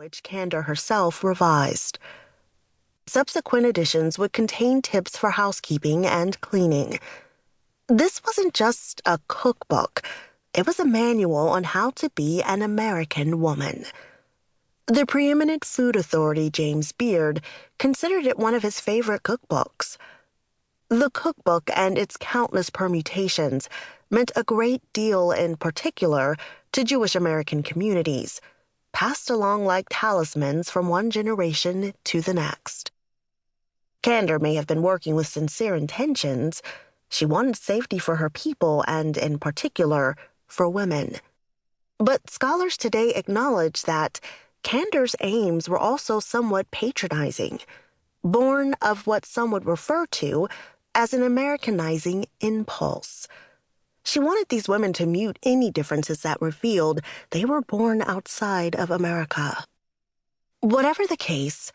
which Candor herself revised. Subsequent editions would contain tips for housekeeping and cleaning. This wasn't just a cookbook. It was a manual on how to be an American woman. The preeminent food authority, James Beard, considered it one of his favorite cookbooks. The cookbook and its countless permutations meant a great deal, in particular, to Jewish American communities, passed along like talismans from one generation to the next. Candor may have been working with sincere intentions. She wanted safety for her people and, in particular, for women. But scholars today acknowledge that Candor's aims were also somewhat patronizing, born of what some would refer to as an Americanizing impulse. She wanted these women to mute any differences that revealed they were born outside of America. Whatever the case,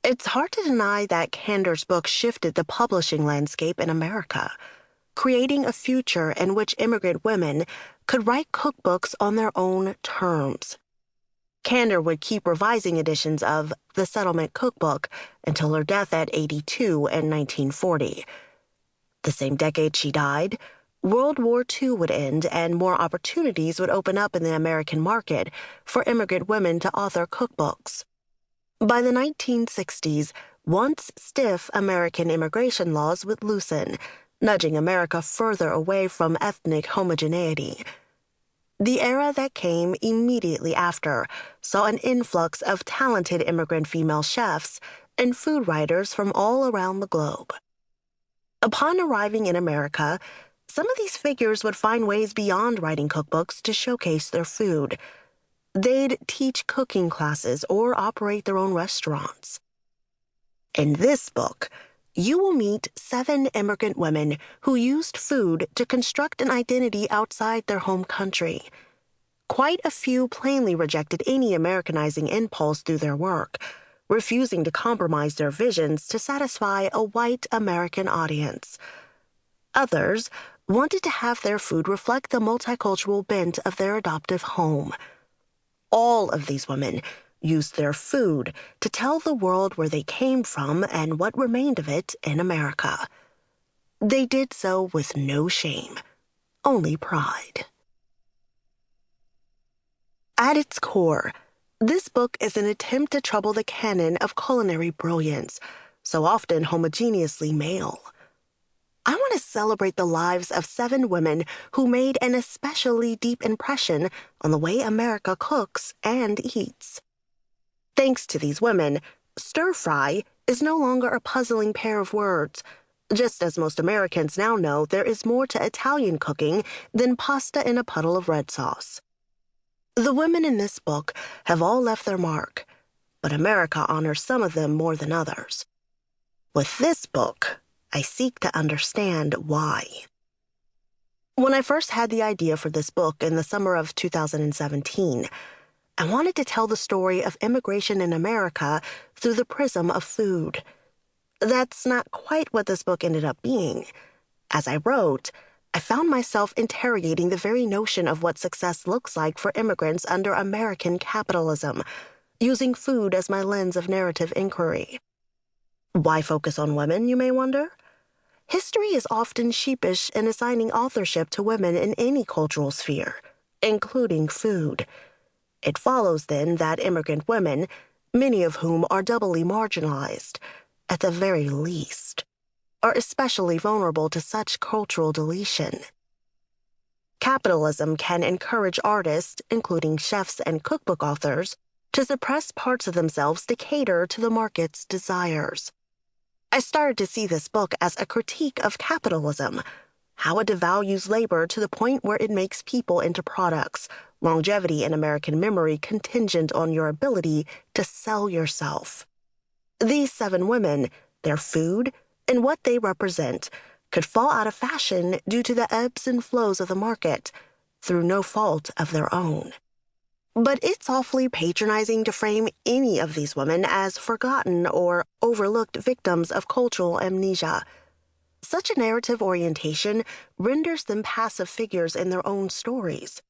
it's hard to deny that Candor's book shifted the publishing landscape in America, creating a future in which immigrant women could write cookbooks on their own terms. Candor would keep revising editions of The Settlement Cookbook until her death at 82 in 1940. The same decade she died, World War II would end and more opportunities would open up in the American market for immigrant women to author cookbooks. By the 1960s, once stiff American immigration laws would loosen, nudging America further away from ethnic homogeneity. The era that came immediately after saw an influx of talented immigrant female chefs and food writers from all around the globe. Upon arriving in America, some of these figures would find ways beyond writing cookbooks to showcase their food. They'd teach cooking classes or operate their own restaurants. In this book, you will meet 7 immigrant women who used food to construct an identity outside their home country. Quite a few plainly rejected any Americanizing impulse through their work, refusing to compromise their visions to satisfy a white American audience. Others wanted to have their food reflect the multicultural bent of their adoptive home. All of these women used their food to tell the world where they came from and what remained of it in America. They did so with no shame, only pride. At its core, this book is an attempt to trouble the canon of culinary brilliance, so often homogeneously male. I want to celebrate the lives of 7 women who made an especially deep impression on the way America cooks and eats. Thanks to these women, stir-fry is no longer a puzzling pair of words. Just as most Americans now know, there is more to Italian cooking than pasta in a puddle of red sauce. The women in this book have all left their mark, but America honors some of them more than others. With this book, I seek to understand why. When I first had the idea for this book in the summer of 2017, I wanted to tell the story of immigration in America through the prism of food. That's not quite what this book ended up being. As I wrote, I found myself interrogating the very notion of what success looks like for immigrants under American capitalism, using food as my lens of narrative inquiry. Why focus on women, you may wonder? History is often sheepish in assigning authorship to women in any cultural sphere, including food. It follows, then, that immigrant women, many of whom are doubly marginalized, at the very least, are especially vulnerable to such cultural deletion. Capitalism can encourage artists, including chefs and cookbook authors, to suppress parts of themselves to cater to the market's desires. I started to see this book as a critique of capitalism, how it devalues labor to the point where it makes people into products, longevity in American memory contingent on your ability to sell yourself. These 7 women, their food, and what they represent could fall out of fashion due to the ebbs and flows of the market, through no fault of their own. But it's awfully patronizing to frame any of these women as forgotten or overlooked victims of cultural amnesia. Such a narrative orientation renders them passive figures in their own stories.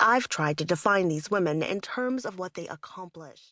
I've tried to define these women in terms of what they accomplished.